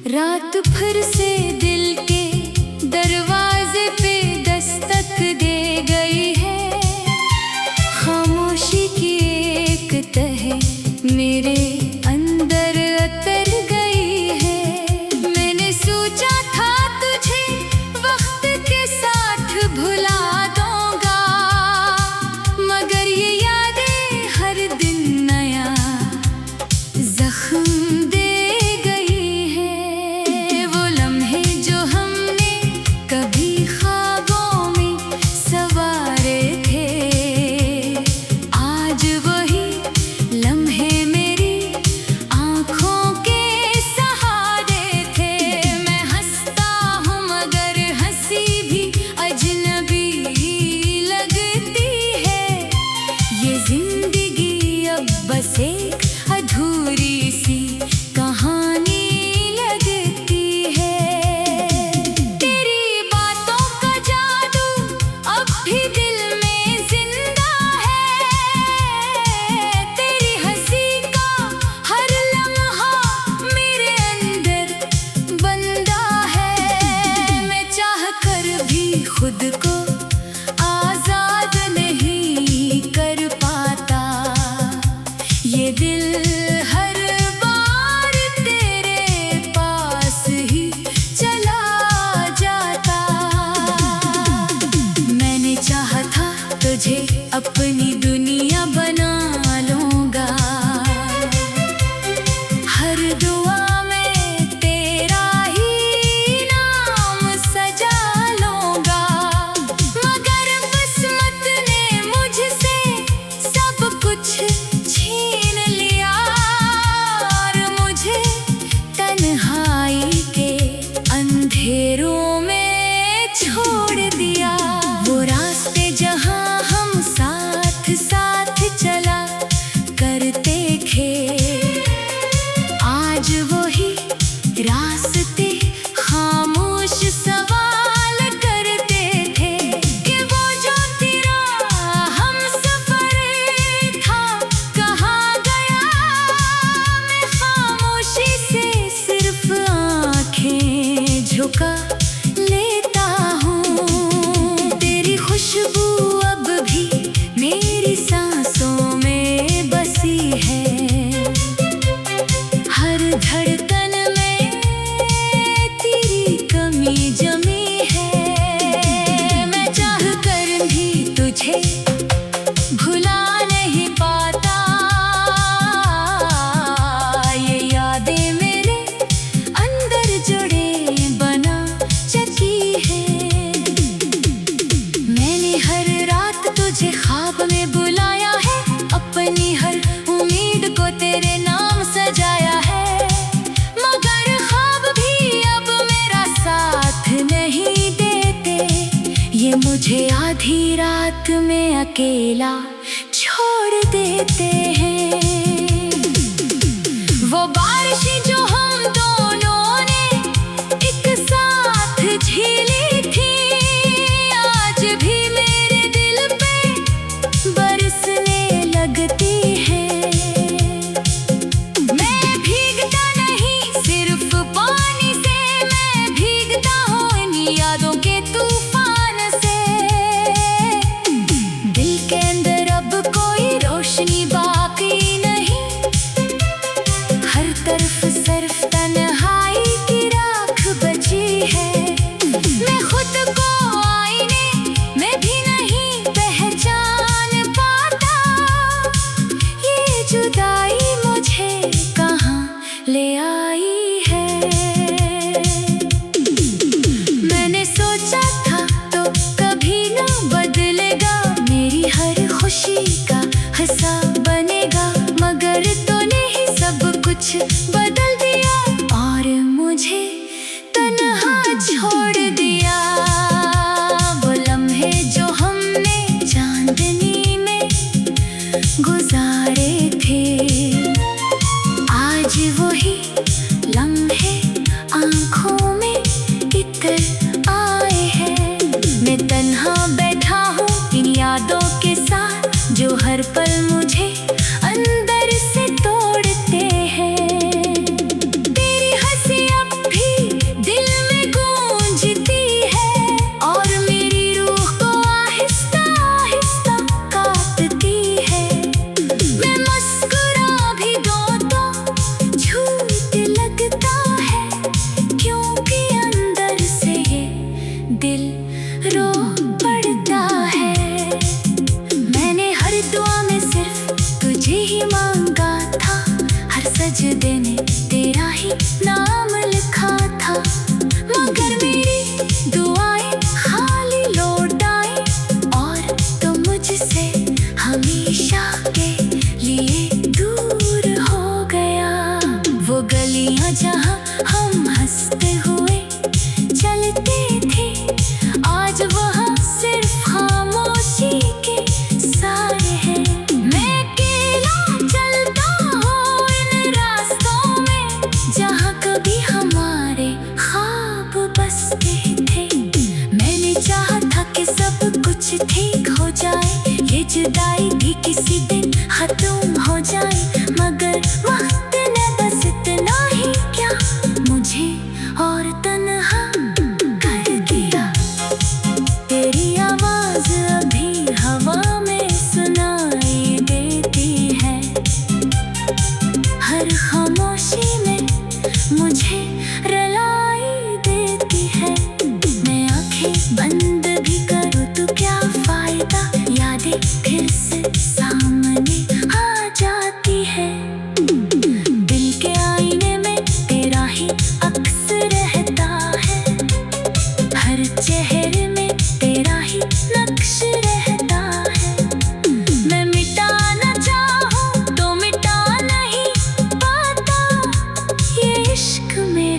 रात फिर से दिल के दरवाजे पे दस्तक दे गई है। खामोशी की एक तह मेरे अंदर उतर गई है। मैंने सोचा था तुझे वक्त के साथ भुला दूंगा, मगर ये यादें हर दिन नया जख्म दे गई है। वो लम्हे जो हमने कभी ख्वाबों में सवारे थे, आज वही लम्हे मेरी आँखों के सहारे थे। मैं हंसता हूँ मगर हंसी भी अजनबी लगती है। ये जिंदगी अब बस एक अधूरी सी कहानी लगती है। तेरी बातों का जादू अब भी दिल में जिंदा है। तेरी हंसी का हर लम्हा मेरे अंदर बंदा है। मैं चाह कर भी खुद को आजाद नहीं कर पाता। ये दिल हर बार तेरे पास ही चला जाता। मैंने चाहा था तुझे अपनी दुनिया बना लूंगा, हर दुआ में तेरा ही नाम सजा लूंगा। मगर किस्मत ने मुझसे सब कुछ छीन लिया और मुझे तन्हाई के अंधेरों में छोड़ दिया। वो रास्ते जहां हम साथ साथ चला करते थे, आज वही रास्ते खामोश सवाल करते थे कि वो जो तेरा हम सफर था कहाँ गया। मैं खामोशी से सिर्फ आंखें झुका लेता हूँ। तेरी खुशबू अब भी मेरी सांसों में बसी है। हर धड़कन में तेरी कमी जमी है। मैं चाह कर भी तुझे भुला नहीं पाता। ये यादें मेरे अंदर जुड़े बना चकी है। मैंने हर रात तुझे ख्वाब में बुलाया है, अपनी हर उम्मीद को तेरे नाम सजाया है। मगर ख्वाब भी अब मेरा साथ नहीं देते, ये मुझे आधी रात में अकेला छोड़ देते हैं। वो बारिशें जो हम दोनों ने एक साथ झेली थी, आज भी मेरे दिल पे बरसने लगती है। मैं भीगता नहीं सिर्फ पानी से, मैं भीगता हूँ इन यादों के तूफान से। दिल के अंदर अब कोई रोशनी बाकी नहीं।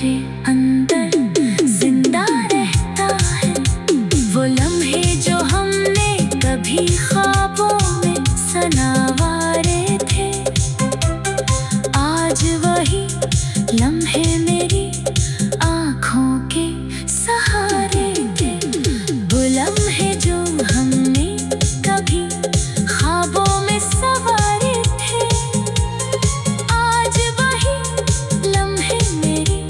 मेरे अंदर जिंदा रहता है। वो लम्हे जो हमने कभी ख्वाबों में सनवारे थे, आज वही लम्हे मेरी आँखों के सहारे थे। वो लम्हे जो हमने कभी ख्वाबों में सवारे थे, आज वही लम्हे मेरी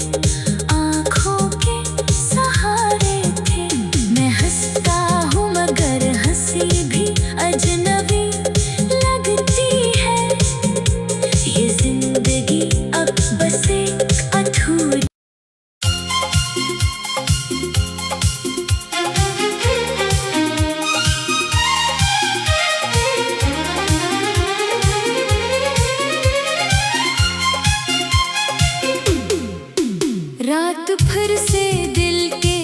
आँखों के सहारे थे। मैं हंसता हूँ मगर हंसी भी अजनबी लगती है। ये जिंदगी अब बस एक अधूरी रात फिर से दिल के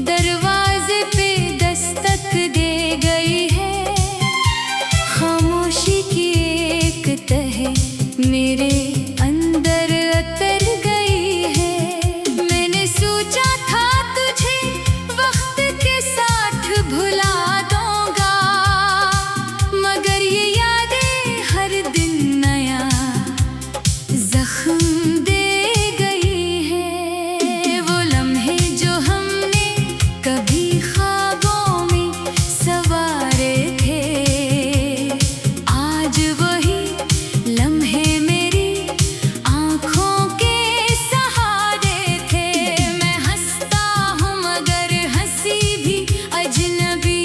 दरवाजे पे दस्तक दे गई है। खामोशी की एक तह मेरे अंदर उतर गई है। मैंने सोचा था तुझे वक्त के साथ भुला दूंगा, मगर ये यादें हर दिन नया जख्म दे गई है। वो लम्हे जो हमने कभी ख्वाबों में सवारे थे, आज वही लम्हे मेरी आँखों के सहारे थे। मैं हंसता हूँ मगर हंसी भी अजनबी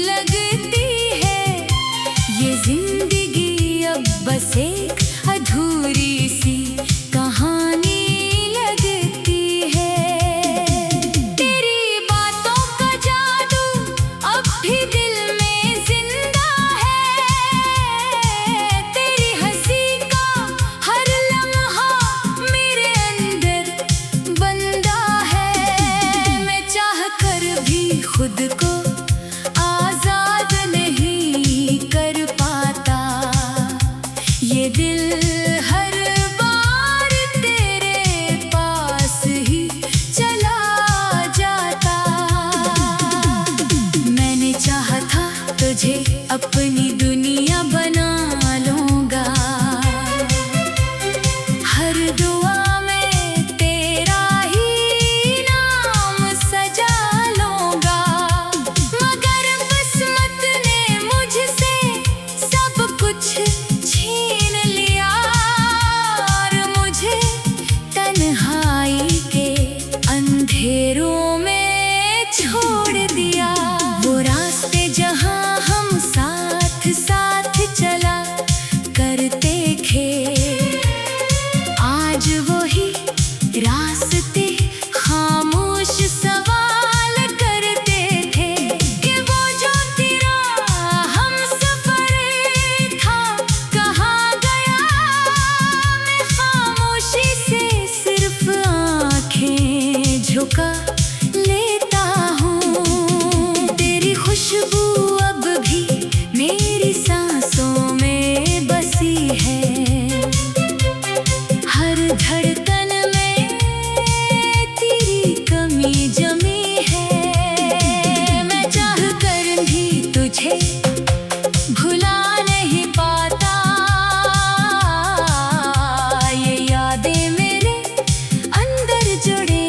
लगती है। ये जिंदगी अब बस एक अधूरी सी कहानी लगती है। तेरी बातों का जादू अब भी दिल में जिंदा है। तेरी हंसी का हर लम्हा मेरे अंदर बंदा है। मैं चाह कर भी खुद को आजाद नहीं कर पाता। ये दिल हर बार तेरे पास ही चला जाता। मैंने चाहा था तुझे अपनी दुनिया बना लूंगा। हर दुआ में तेरा ही नाम सजा लूंगा, मगर किस्मत ने मुझसे सब कुछ छीन लिया और मुझे तन्हाई के अंधेरों में छोड़ दिया। वो रास्ते जहाँ हम साथ साथ चला करते थे, आज वही रास्ते खामोश सवाल करते थे कि वो जो तेरा हम सफर था कहाँ गया। मैं खामोशी से सिर्फ आँखें झुका लेता हूँ। तेरी खुशबू अब भी मेरी सांसों में बसी है। हर धड़कन में तेरी कमी जमी है। मैं चाह कर भी तुझे भुला नहीं पाता। ये यादें मेरे अंदर जुड़े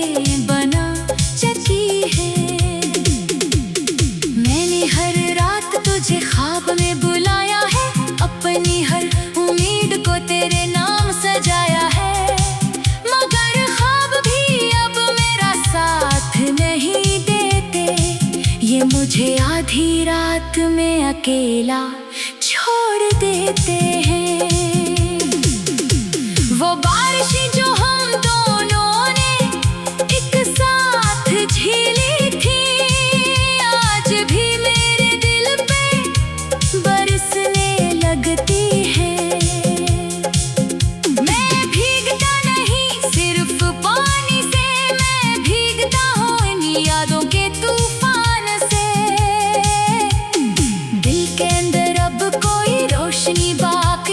बना चकी है। मैंने हर रात तुझे ख्वाब में बुलाया है, अपनी हर उम्मीद को तेरे नाम सजाया है, मगर ख्वाब भी अब मेरा साथ नहीं देते। ये मुझे आधी रात में अकेला छोड़ देते हैं। वो बारिशें जो हम दोनों ने एक साथ झेली थी, आज भी मेरे दिल पे बरसने लगती है। मैं भीगता नहीं सिर्फ पानी से, मैं भीगता हूँ इन यादों के तूफान से। दिल के अंदर अब कोई रोशनी बाकी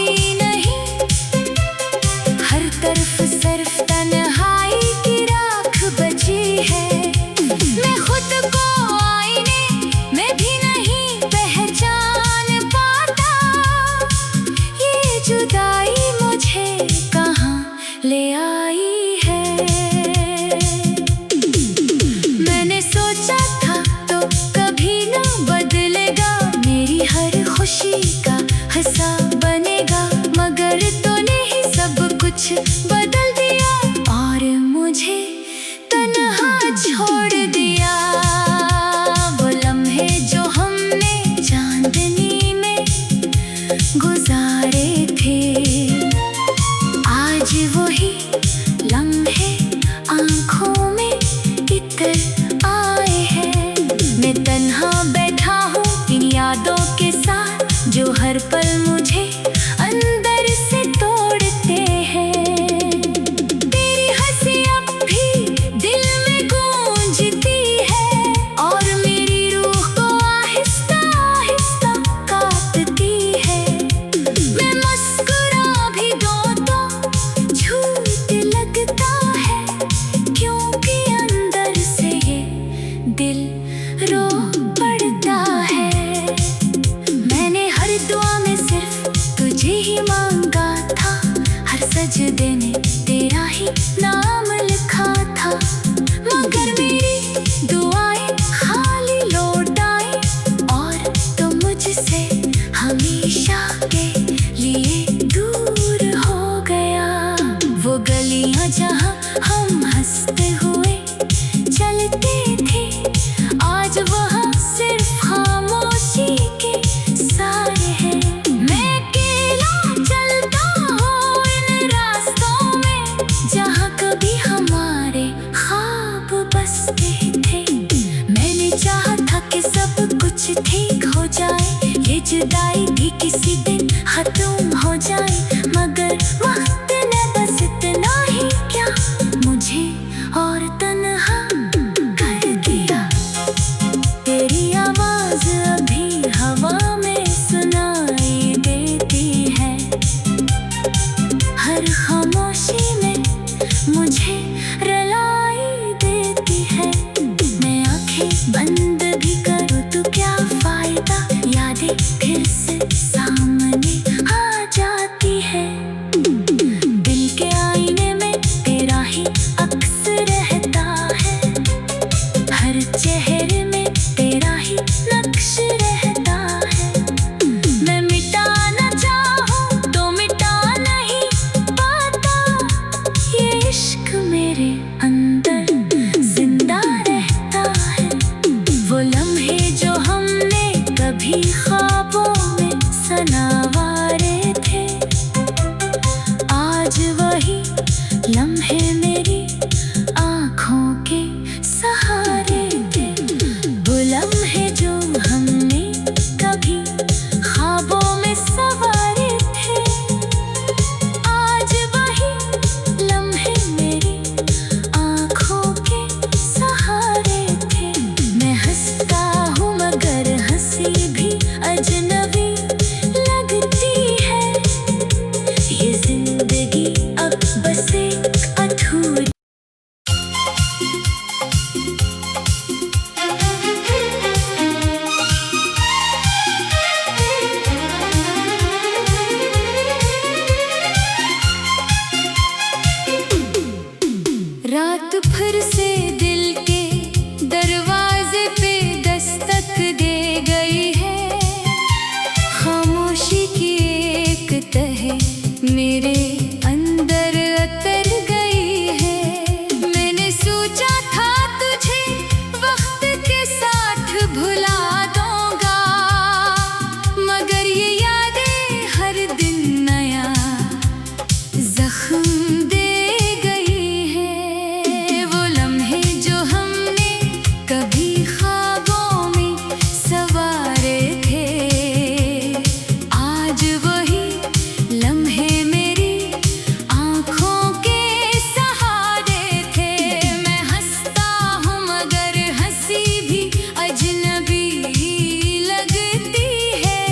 और तन्हा कर दिया। तेरी आवाज अभी हवा में सुनाई देती है, हर खामोशी में मुझे रुलाई देती है। मैं आंखें बंद भी करूँ तो क्या फायदा, यादें फिर से सामने आ जाती है। दिल के आईने में तेरा ही अक्स रहता है, हर चेहरे में तेरा ही नक्श रहता है। मैं मिटाना चाहूँ तो मिटा नहीं पाता, ये इश्क मेरे अंदर जिंदा रहता है। वो लम्हे जो हमने कभी ख्वाबों में सनवारे थे, आज वही लम्हे मेरी आँखों के सहारे थे। वो लम्हे जो हमने कभी ख्वाबों में सवारे थे, आज वही लम्हे मेरी आँखों के सहारे थे। मैं हंसता हूँ मगर हंसी भी अजनबी लगती है, ये जिंदगी अब बस एक अधूरी। रात फिर से दिल के दरवाजे पे दस्तक दे गई है, खामोशी की एक तह मेरे अंदर अतर गई है। मैंने सोचा था तुझे वक्त के साथ भुला दूंगा, मगर ये यादें हर दिन नया जख्म दे गई है। वो लम्हे जो हमने कभी ख्वाबों में सवारे थे, आज वही लम्हे मेरी आँखों के सहारे थे। मैं हंसता हूँ मगर हंसी भी अजनबी लगती है,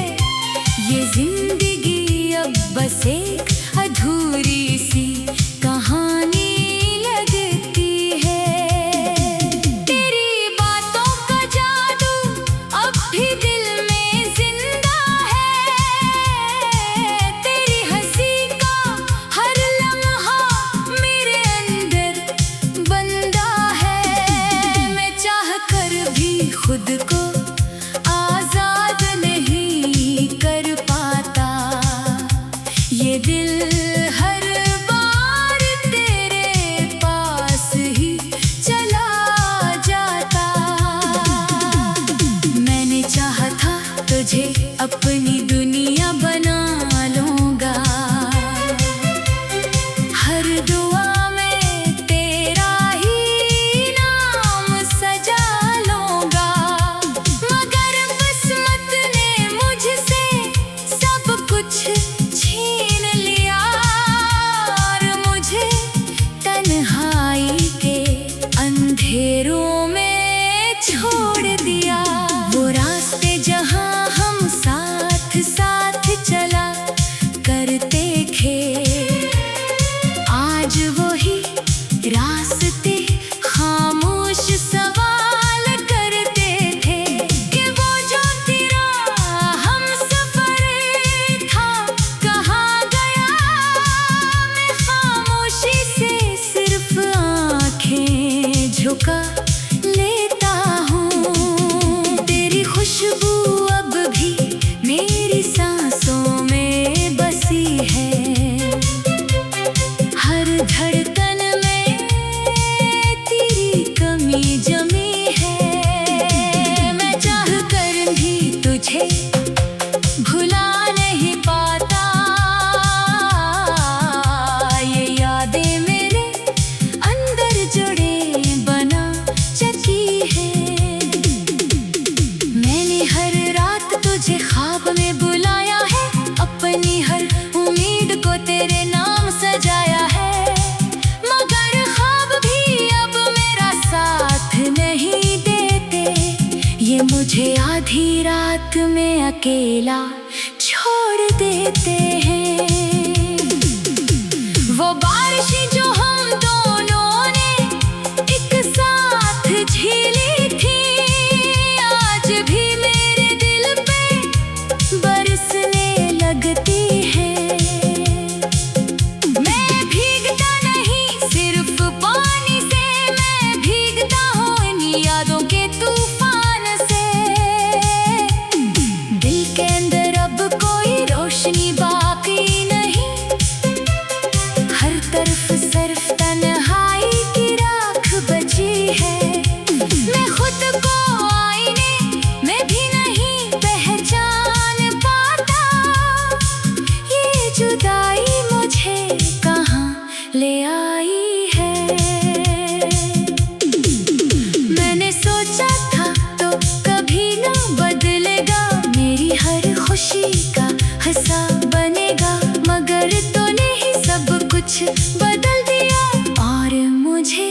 ये जिंदगी अब बस एक अधूरी सी कहानी लगती है। तेरी बातों का जादू अब भी दिल में जिंदा है, तेरी हंसी का हर लम्हा मेरे अंदर बंदा है। मैं चाह कर भी खुद को आजाद नहीं कर पाता, ये दिल हर बार तेरे पास ही चला जाता। मैंने चाहा था तुझे अपनी दुनिया बना लूंगा, हर दुआ में तेरा ही नाम सजा लूंगा। मगर किस्मत ने मुझसे सब कुछ छीन लिया और मुझे तन्हाई के अंधेरों में छोड़ दिया। वो रास्ते जहाँ हम साथ साथ चला करते थे, आज वही रास्ते खामोश सवाल करते थे कि वो जो तेरा हम सफर था कहाँ गया। मैं खामोशी से सिर्फ आँखें झुका लेता हूँ, तेरी खुशबू अब भी मेरी सांसों में बसी है, हर धड़कन में तेरी कमी जमी है। मैं चाह कर भी तुझे भुला नहीं पाता, ये यादें मेरे अंदर जुड़े बना आधी रात में अकेला छोड़ देते हैं। वो बारिशें जो हम दोनों ने एक साथ झेली थी, आज भी मेरे दिल पे बरसने लगती है। मैं भीगता नहीं सिर्फ पानी से, मैं भीगता हूँ इन यादों के तूफान से। दिल के अंदर अब कोई रोशनी बाकी नहीं, हर तरफ सिर्फ तन्हाई की राख बची है। मैं खुद को आईने में भी नहीं पहचान पाता, ये जुदाई मुझे कहाँ ले आई है। मैंने सोचा था तो कभी ना बदलेगा, मेरी हर खुशी का हिस्सा बनेगा, मगर तूने ही सब कुछ बदल दिया और मुझे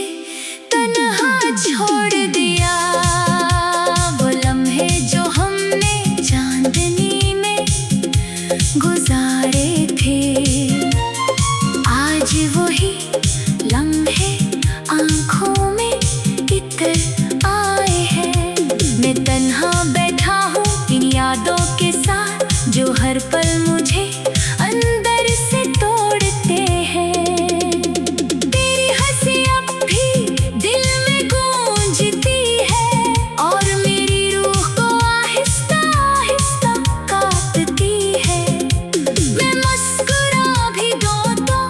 तन्हा छोड़ दिया। वो लम्हे जो हमने चांदनी में गुजारे थे, आज वही लम्हे आंखों में इतर आए हैं। मैं तन्हा बैठा हूँ इन यादों के साथ, जो हर पल मुझे अंदर से तोड़ते हैं। तेरी हंसी अब भी दिल में गूंजती है और मेरी रूह को आहिस्ता आहिस्ता काटती है। मैं मुस्कुरा भी दूं तो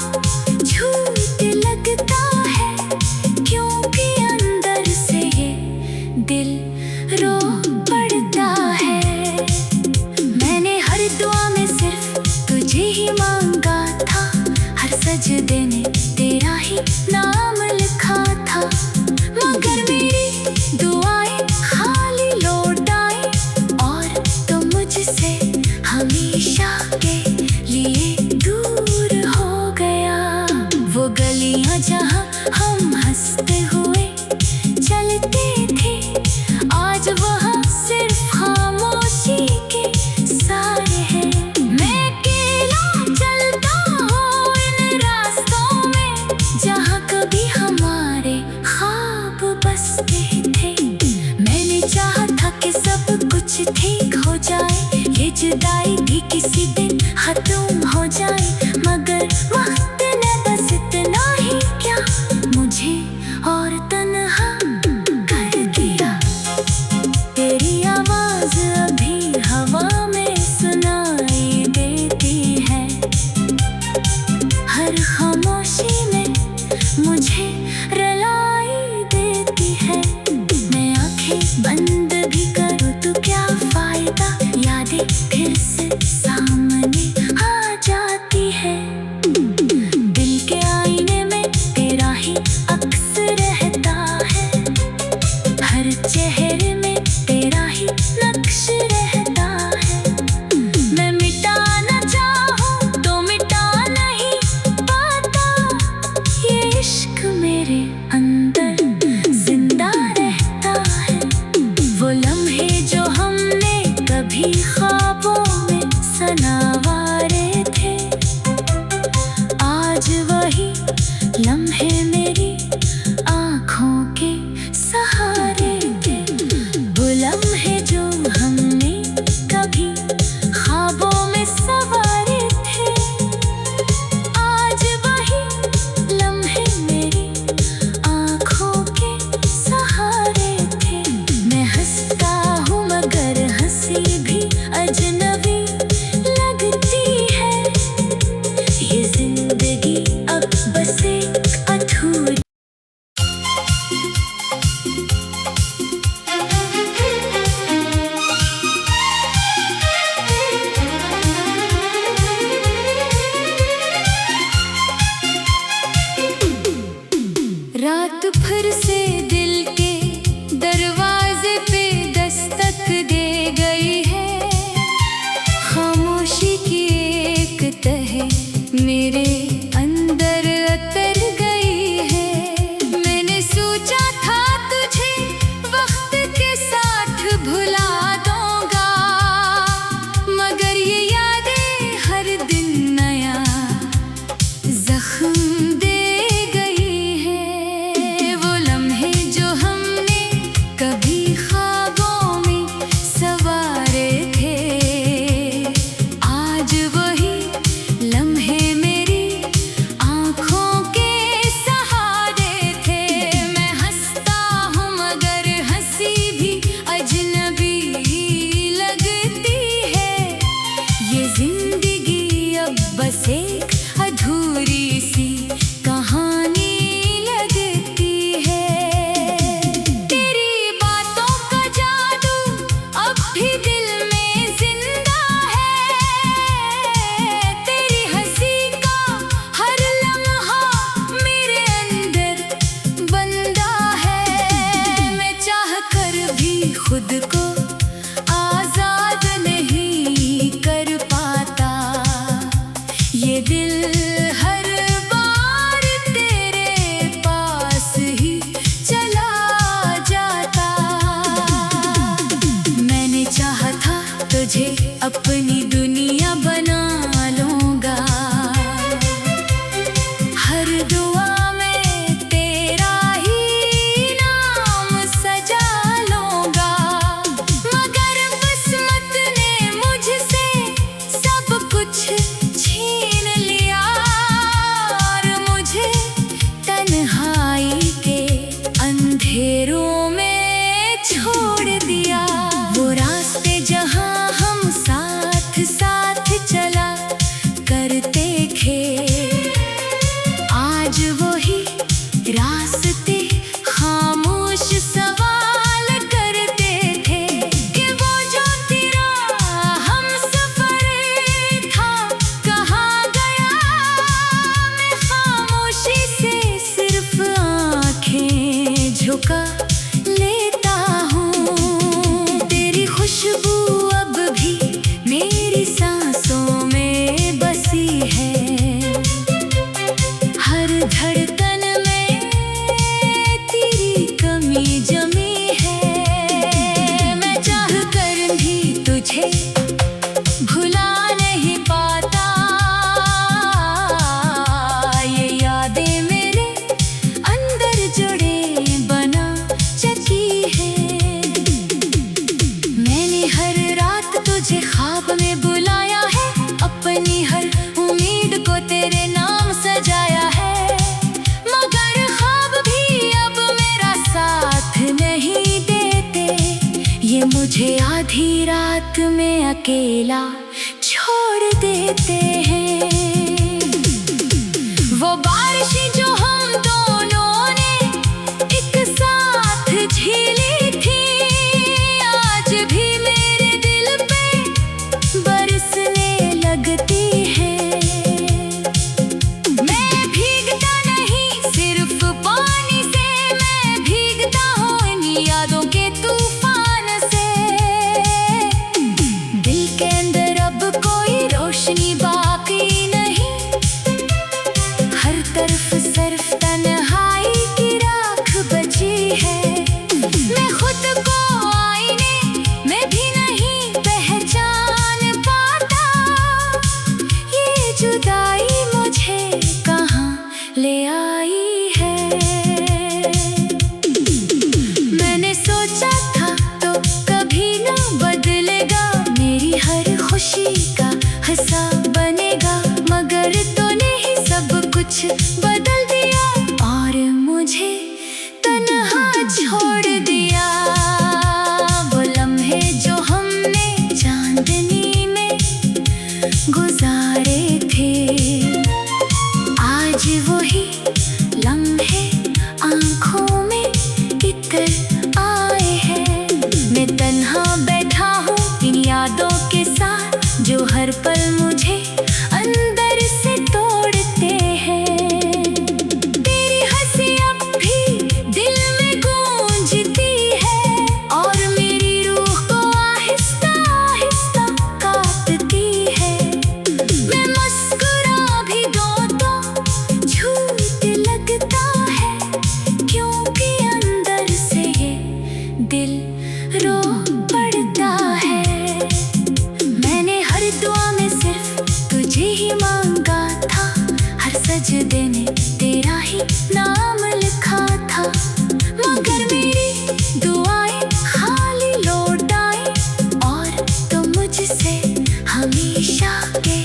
झूठ लगता है, क्योंकि अंदर से ये दिल रो पड़ता है। मैंने हर दुआ में सिर्फ तुझे ही मांगा था, हर सजदे ने तेरा ही नाम लिखा था, मगर मेरी दुआएं खाली लौट आई और तुम मुझसे हमेशा के लिए दूर हो गया। वो गलियां जहां हम हंसते हुए चलते थे, आज वहां सिर्फ खामोशी के सारे हैं। मैं अकेला चलता हूँ इन रास्तों में, जहाँ कभी हमारे ख्वाब बसते थे। मैंने चाहा था कि सब कुछ ठीक हो जाए, ये जुदाई भी किसी दिन खत्म हो जाए, मगर वक्त ने बस इतना ही क्या मुझे और तन्हा कर दिया। तेरी आवाज अभी हवा में सुनाई देती है, हर खामोशी में मुझे रुलाई देती है। मैं आंखें बंद भी करूँ तो क्या फायदा, यादें फिर से सामने आ जाती है। दिल के आईने में तेरा ही अक्स रहता है, हर चेहरे में तेरा ही नक्श रहता है। मैं मिटाना चाहूँ तो मिटा नहीं पाता, ये इश्क मेरे अंदर जिंदा रहता है। वो लम्हे जो हमने कभी ख्वाबों में सनवारे थे, आज वही लम्हे मेरी आँखों के सहारे थे। वो लम्हे जो हमने कभी ख्वाबों में सवारे थे, आज वही लम्हे मेरी आँखों के सहारे थे। मैं हंसता हूँ मगर हंसी भी अजनबी लगती है, ये जिंदगी अब बस एक अधूरी। रात फिर से दिल के दरवाजे पे दस्तक दे गई है, खामोशी की एक तह मेरे अंदर उतर गई है। मैंने सोचा था तुझे वक्त के साथ भुला दूंगी, झुका लेता हूँ। तेरी खुशबू अब भी मेरी सांसों में बसी है। हर धड़कन में तेरी कमी जमी है। मैं चाह कर भी तुझे भुला नहीं पाता। ये यादें मेरे अंदर जुड़े बना चकी है। मैंने हर रात तुझे ख्वाब में बुलाया है। अपनी हर उम्मीद को तेरे नाम सजाया है। मगर ख्वाब भी अब मेरा साथ नहीं देते। ये मुझे आधी रात में अकेला छोड़ देते हैं। वो बारिशें जो हम दोनों ने एक साथ झेली थी, आज भी मेरे दिल पे बरसने लगती है। मैं भीगता नहीं सिर्फ पानी से, मैं भीगता हूँ इन यादों के तूफान से। दिल के अंदर अब कोई रोशनी बाकी नहीं। हर तरफ सिर्फ तन्हाई की राख बची है। मैं खुद को आईने में भी नहीं पहचान पाता। ये जुदाई मुझे कहाँ ले आई है। मैंने सोचा था तो कभी ना बदलेगा, मेरी हर खुशी का हिस्सा बनेगा। मगर तूने ही सब कुछ बदल दिया और मुझे तन्हा छोड़ दिया। वो लम्हे जो हमने चांदनी में गुजारे थे, आज वही लम्हे आंखों में इतर आए हैं। मैं तन्हा बैठा हूँ इन यादों के साथ, जो हर पल मुझे अंदर से तोड़ते हैं। तेरी हंसी अब भी दिल में गूंजती है और मेरी रूह को आहिस्ता आहिस्ता काटती है। मैं मुस्कुरा भी दूँ तो झूठ लगता है, क्योंकि अंदर से ये दिल रो पड़ता है। मैंने हर दुआ में सिर्फ तुझे ही मांगा था। हर सजदे में तेरा ही नाम लिखा था। मगर मेरी दुआएं खाली लौट आई और तो मुझसे हमेशा के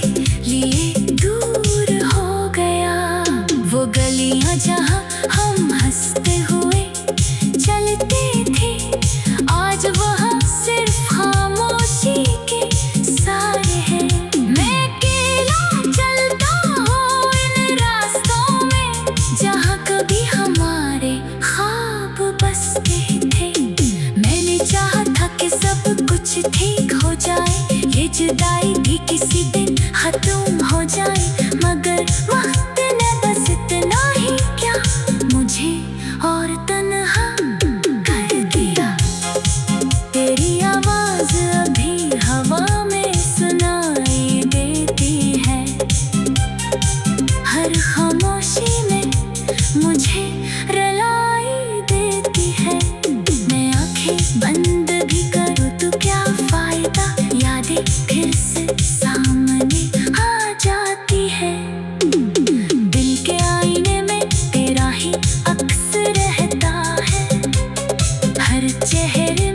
लिए दूर हो गया। वो गलियां जहां हम हंसते हुए चलते थे, आज वहाँ सिर्फ खामोशी के साए हैं। मैं अकेला चलता हूँ इन रास्तों में, जहाँ कभी हमारे ख्वाब बसते थे। मैंने चाहा था कि सब कुछ ठीक हो जाए, ये जुदाई भी किसी दिन खत्म हो जाए। मगर वक्त ने बस इतना ही क्या मुझे और तन्हा कर दिया। तेरी आवाज अभी हवा में सुनाई देती है। हर खामोशी में मुझे रुलाई देती है। मैं आंखें बंद भी करूँ तो क्या फायदा, यादें फिर से सामने आ जाती है। दिल के आईने में तेरा ही अक्स रहता है। हर चेहरे